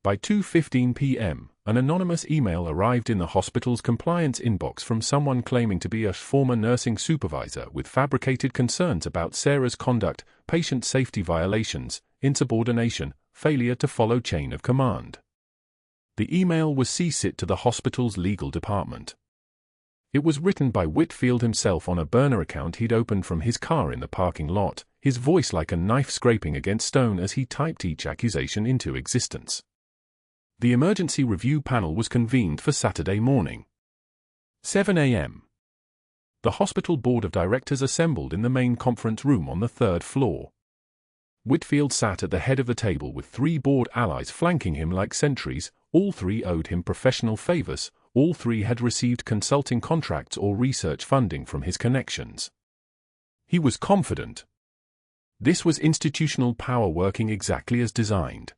By 2:15 p.m., an anonymous email arrived in the hospital's compliance inbox from someone claiming to be a former nursing supervisor with fabricated concerns about Sarah's conduct, patient safety violations, insubordination, failure to follow chain of command. The email was CC'd to the hospital's legal department. It was written by Whitfield himself on a burner account he'd opened from his car in the parking lot, his voice like a knife scraping against stone as he typed each accusation into existence. The emergency review panel was convened for Saturday morning. 7 a.m. The hospital board of directors assembled in the main conference room on the 3rd floor. Whitfield sat at the head of the table with 3 board allies flanking him like sentries. All 3 owed him professional favors, all 3 had received consulting contracts or research funding from his connections. He was confident. This was institutional power working exactly as designed.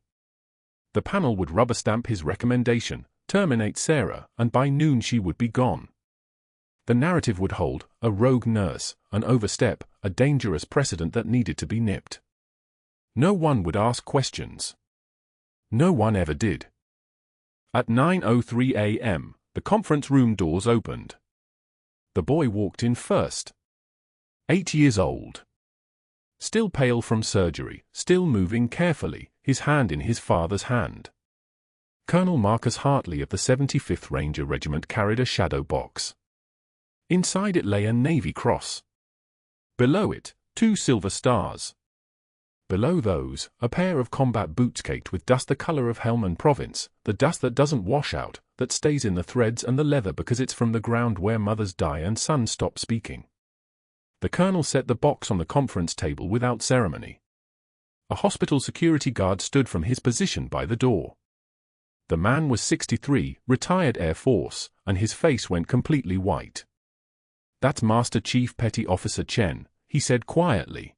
The panel would rubber stamp his recommendation, terminate Sarah, and by noon she would be gone. The narrative would hold: a rogue nurse, an overstep, a dangerous precedent that needed to be nipped. No one would ask questions. No one ever did. At 9:03 a.m., the conference room doors opened. The boy walked in first. 8 years old. Still pale from surgery, still moving carefully, his hand in his father's hand. Colonel Marcus Hartley of the 75th Ranger Regiment carried a shadow box. Inside it lay a Navy cross. Below it, 2 silver stars. Below those, a pair of combat boots caked with dust the color of Helmand Province, the dust that doesn't wash out, that stays in the threads and the leather because it's from the ground where mothers die and sons stop speaking. The colonel set the box on the conference table without ceremony. A hospital security guard stood from his position by the door. The man was 63, retired Air Force, and his face went completely white. "That's Master Chief Petty Officer Chen," he said quietly.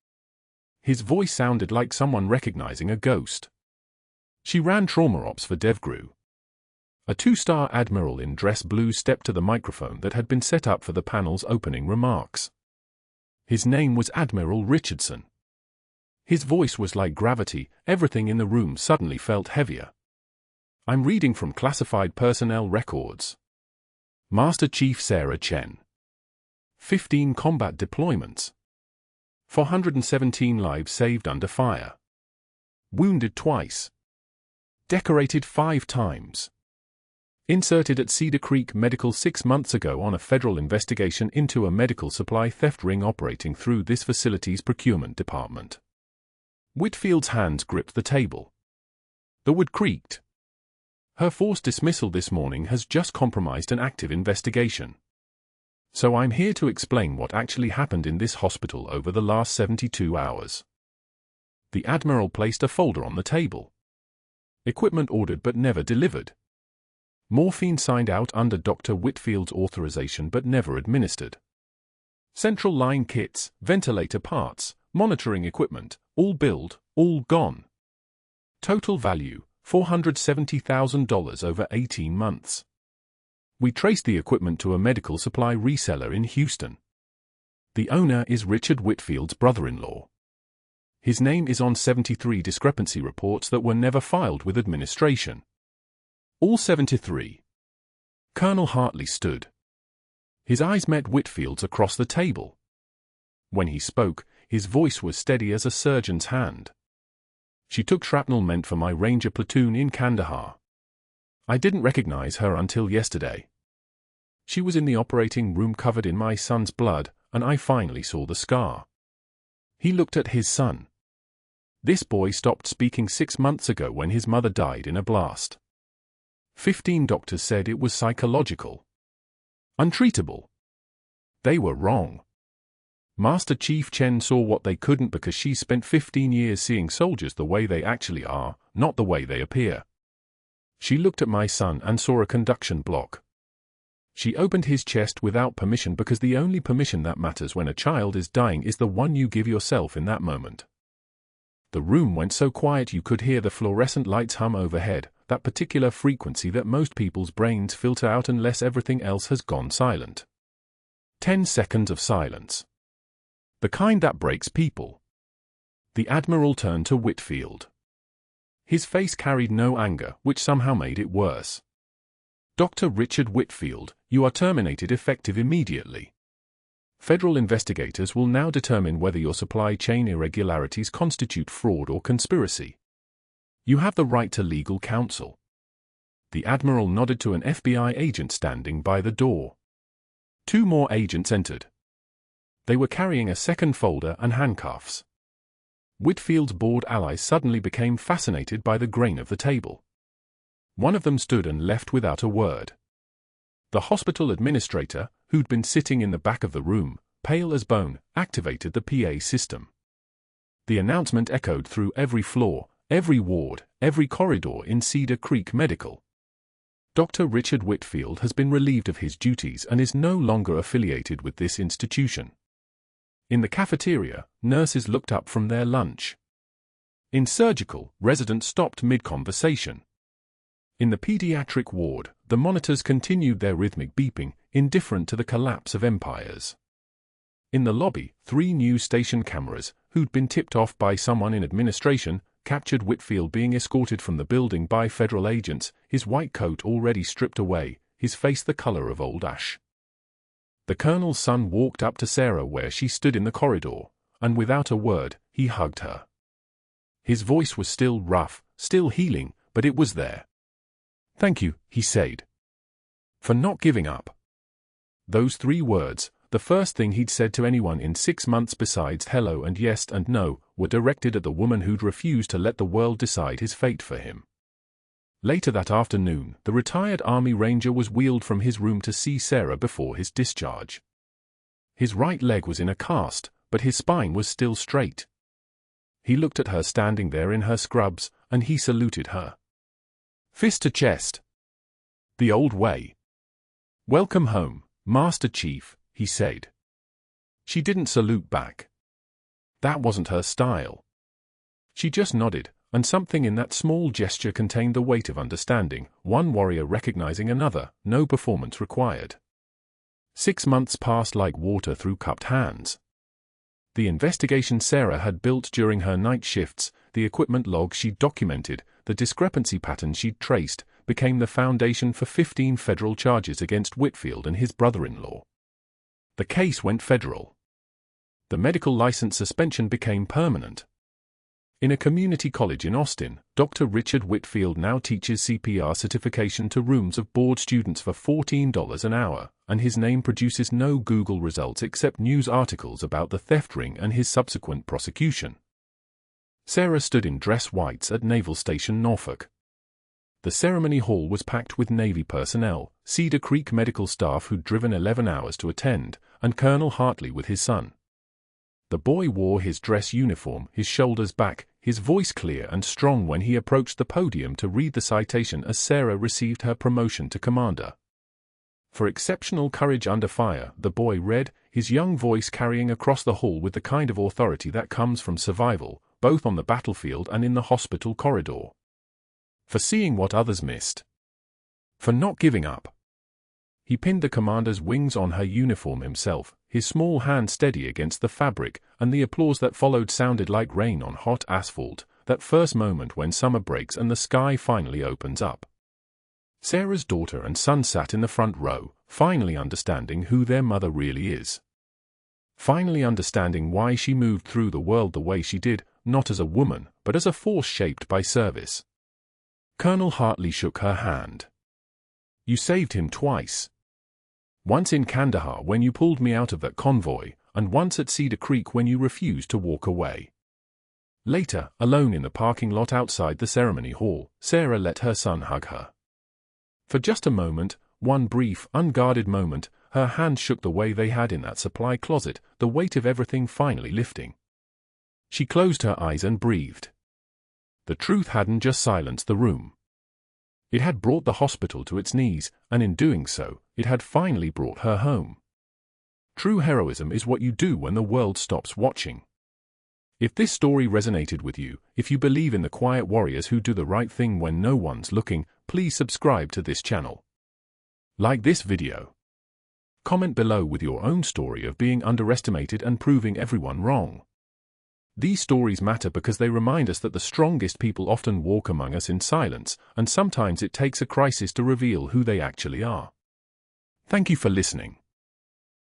His voice sounded like someone recognizing a ghost. "She ran trauma ops for DevGru." A 2-star admiral in dress blue stepped to the microphone that had been set up for the panel's opening remarks. His name was Admiral Richardson. His voice was like gravity, everything in the room suddenly felt heavier. "I'm reading from classified personnel records. Master Chief Sarah Chen. 15 combat deployments. 417 lives saved under fire. Wounded twice. Decorated 5 times. Inserted at Cedar Creek Medical 6 months ago on a federal investigation into a medical supply theft ring operating through this facility's procurement department." Whitfield's hands gripped the table. The wood creaked. "Her forced dismissal this morning has just compromised an active investigation. So I'm here to explain what actually happened in this hospital over the last 72 hours. The Admiral placed a folder on the table. "Equipment ordered but never delivered. Morphine signed out under Dr. Whitfield's authorization but never administered. Central line kits, ventilator parts, monitoring equipment, all billed, all gone. Total value, $470,000 over 18 months. We traced the equipment to a medical supply reseller in Houston. The owner is Richard Whitfield's brother-in-law. His name is on 73 discrepancy reports that were never filed with administration. All 73. Colonel Hartley stood. His eyes met Whitfield's across the table. When he spoke, his voice was steady as a surgeon's hand. She took shrapnel meant for my Ranger platoon in Kandahar. I didn't recognize her until yesterday. She was in the operating room covered in my son's blood, and I finally saw the scar. He looked at his son. This boy stopped speaking 6 months ago when his mother died in a blast. 15 doctors said it was psychological. Untreatable. They were wrong. Master Chief Chen saw what they couldn't because she spent 15 years seeing soldiers the way they actually are, not the way they appear. She looked at my son and saw a conduction block. She opened his chest without permission because the only permission that matters when a child is dying is the one you give yourself in that moment. The room went so quiet you could hear the fluorescent lights hum overhead, that particular frequency that most people's brains filter out unless everything else has gone silent. 10 seconds of silence. The kind that breaks people. The Admiral turned to Whitfield. His face carried no anger, which somehow made it worse. Dr. Richard Whitfield, you are terminated effective immediately. Federal investigators will now determine whether your supply chain irregularities constitute fraud or conspiracy. You have the right to legal counsel. The Admiral nodded to an FBI agent standing by the door. 2 more agents entered. They were carrying a second folder and handcuffs. Whitfield's bored allies suddenly became fascinated by the grain of the table. One of them stood and left without a word. The hospital administrator, who'd been sitting in the back of the room, pale as bone, activated the PA system. The announcement echoed through every floor, every ward, every corridor in Cedar Creek Medical. Dr. Richard Whitfield has been relieved of his duties and is no longer affiliated with this institution. In the cafeteria, nurses looked up from their lunch. In surgical, residents stopped mid-conversation. In the pediatric ward, the monitors continued their rhythmic beeping, indifferent to the collapse of empires. In the lobby, 3 news station cameras, who'd been tipped off by someone in administration, captured Whitfield being escorted from the building by federal agents, his white coat already stripped away, his face the color of old ash. The colonel's son walked up to Sarah where she stood in the corridor, and without a word, he hugged her. His voice was still rough, still healing, but it was there. "Thank you," he said. "For not giving up." Those 3 words, the first thing he'd said to anyone in 6 months besides hello and yes and no, were directed at the woman who'd refused to let the world decide his fate for him. Later that afternoon, the retired Army Ranger was wheeled from his room to see Sarah before his discharge. His right leg was in a cast, but his spine was still straight. He looked at her standing there in her scrubs, and he saluted her. Fist to chest. The old way. "Welcome home, Master Chief," he said. She didn't salute back. That wasn't her style. She just nodded, and something in that small gesture contained the weight of understanding, one warrior recognizing another, no performance required. 6 months passed like water through cupped hands. The investigation Sarah had built during her night shifts, the equipment logs she'd documented, the discrepancy pattern she'd traced, became the foundation for 15 federal charges against Whitfield and his brother-in-law. The case went federal. The medical license suspension became permanent. In a community college in Austin, Dr. Richard Whitfield now teaches CPR certification to rooms of board students for $14 an hour, and his name produces no Google results except news articles about the theft ring and his subsequent prosecution. Sarah stood in dress whites at Naval Station Norfolk. The ceremony hall was packed with Navy personnel, Cedar Creek Medical staff who'd driven 11 hours to attend, and Colonel Hartley with his son. The boy wore his dress uniform, his shoulders back, his voice clear and strong when he approached the podium to read the citation as Sarah received her promotion to commander. For exceptional courage under fire, the boy read, his young voice carrying across the hall with the kind of authority that comes from survival, both on the battlefield and in the hospital corridor. For seeing what others missed. For not giving up. He pinned the commander's wings on her uniform himself, his small hand steady against the fabric, and the applause that followed sounded like rain on hot asphalt, that first moment when summer breaks and the sky finally opens up. Sarah's daughter and son sat in the front row, finally understanding who their mother really is. Finally understanding why she moved through the world the way she did, not as a woman, but as a force shaped by service. Colonel Hartley shook her hand. You saved him twice. Once in Kandahar when you pulled me out of that convoy, and once at Cedar Creek when you refused to walk away. Later, alone in the parking lot outside the ceremony hall, Sarah let her son hug her. For just a moment, one brief, unguarded moment, her hands shook the way they had in that supply closet, the weight of everything finally lifting. She closed her eyes and breathed. The truth hadn't just silenced the room. It had brought the hospital to its knees, and in doing so, it had finally brought her home. True heroism is what you do when the world stops watching. If this story resonated with you, if you believe in the quiet warriors who do the right thing when no one's looking, please subscribe to this channel. Like this video. Comment below with your own story of being underestimated and proving everyone wrong. These stories matter because they remind us that the strongest people often walk among us in silence, and sometimes it takes a crisis to reveal who they actually are. Thank you for listening.